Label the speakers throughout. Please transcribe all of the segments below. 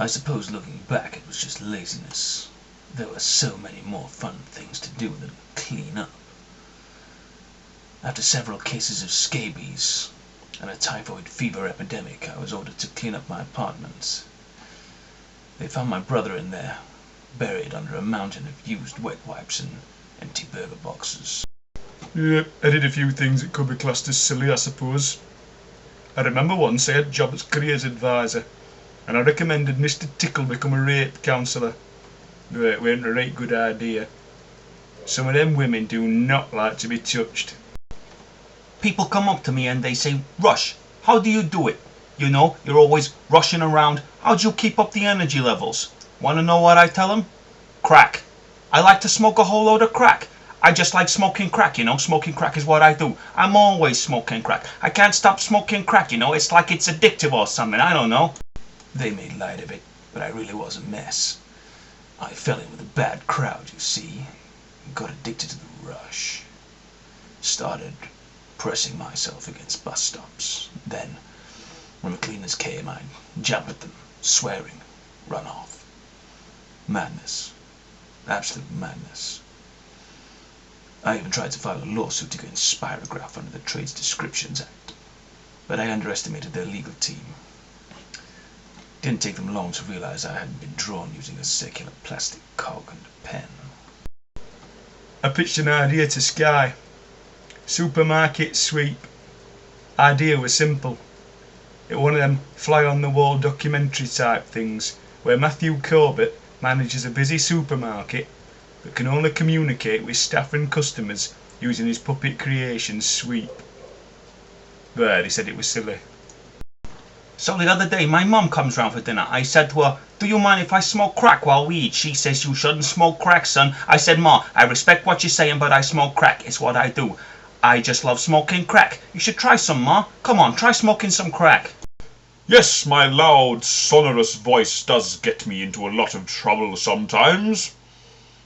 Speaker 1: I suppose looking back it was just laziness. There were so many more fun things to do than clean up. After several cases of scabies and a typhoid fever epidemic, I was ordered to clean up my apartment. They found my brother in there, buried under a mountain of used wet wipes and empty burger boxes.
Speaker 2: Yeah, I did a few things that could be classed as silly, I suppose. I remember once I had a job as careers advisor, and I recommended Mr. Tickle become a rape counsellor. But it weren't a right good idea. Some of them women do not like to be touched.
Speaker 3: People come up to me and they say, "Rush, how do you do it? You know, you're always rushing around. How do you keep up the energy levels?" Want to know what I tell them? Crack. I like to smoke a whole load of crack. I just like smoking crack, you know. Smoking crack is what I do. I'm always smoking crack. I can't stop smoking crack, you know. It's like it's addictive or something. I don't know.
Speaker 1: They made light of it, but I really was a mess. I fell in with a bad crowd, you see. Got addicted to the rush. Started pressing myself against bus stops. Then, when the cleaners came, I'd jump at them, swearing, run off. Madness. Absolute madness. I even tried to file a lawsuit against Spirograph under the Trades Descriptions Act, but I underestimated their legal team. Didn't take them long to realize I hadn't been drawn using a circular plastic cog and a pen.
Speaker 2: I pitched an idea to Sky. Supermarket sweep. Idea was simple. It was one of them fly-on-the-wall documentary type things, where Matthew Corbett manages a busy supermarket but can only communicate with staff and customers using his puppet creation Sweep. But he said it was silly.
Speaker 3: So the other day, my mum comes round for dinner. I said to her, "Do you mind if I smoke crack while we eat?" She says, "You shouldn't smoke crack, son." I said, "Ma, I respect what you're saying, but I smoke crack. It's what I do. I just love smoking crack. You should try some, Ma. Come on, try smoking some crack."
Speaker 4: Yes, my loud, sonorous voice does get me into a lot of trouble sometimes.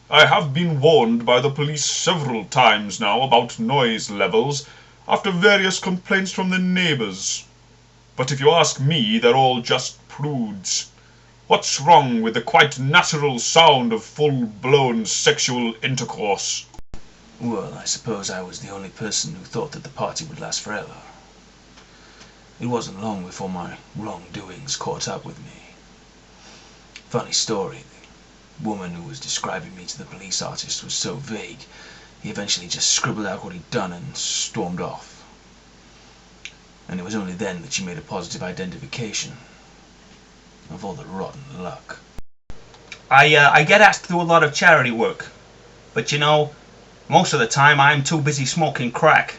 Speaker 4: I have been warned by the police several times now about noise levels, after various complaints from the neighbours. But if you ask me, they're all just prudes. What's wrong with the quite natural sound of full-blown sexual intercourse?
Speaker 1: Well, I suppose I was the only person who thought that the party would last forever. It wasn't long before my wrongdoings caught up with me. Funny story, the woman who was describing me to the police artist was so vague, he eventually just scribbled out what he'd done and stormed off. And it was only then that she made a positive identification. Of all the rotten luck.
Speaker 3: I get asked to do a lot of charity work. But you know, most of the time I'm too busy smoking crack.